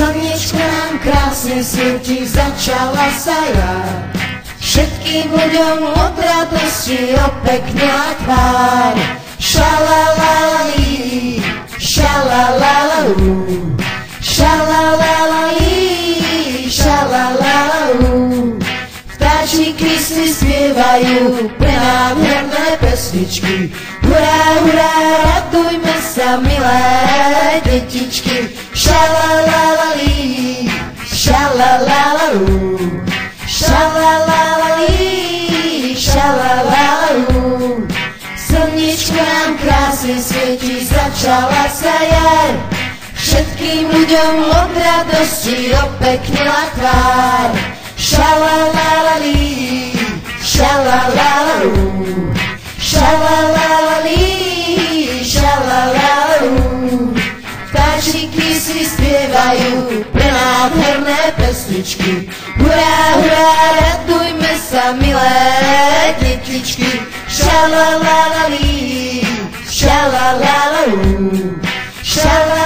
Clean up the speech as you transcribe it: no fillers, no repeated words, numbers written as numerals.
Slniečko nám krásne svieti, začala sa jar. Všetkým ľuďom od radosti opeknila tvár. Šalalalali, šalalalalu, šalalalali, šalalalalu. Vtáčiky si spievajú prenádherné pesničky. Hurá, hurá, radujme sa, milé detičky. Šalalalali, šalalalalu, šalalalali, šalalalalu. Slniečko nám krásne svieti, začala sa jar. Všetkým ľuďom od radosti opeknila tvár. Šalalalali, šalalalalu, šalalali, šalalalu. Vtáčiky si spievajú prenádherné pesničky. Hurá, hurá, radujme sa, milé detičky. Šalalalali, šalalalalu, šalalali.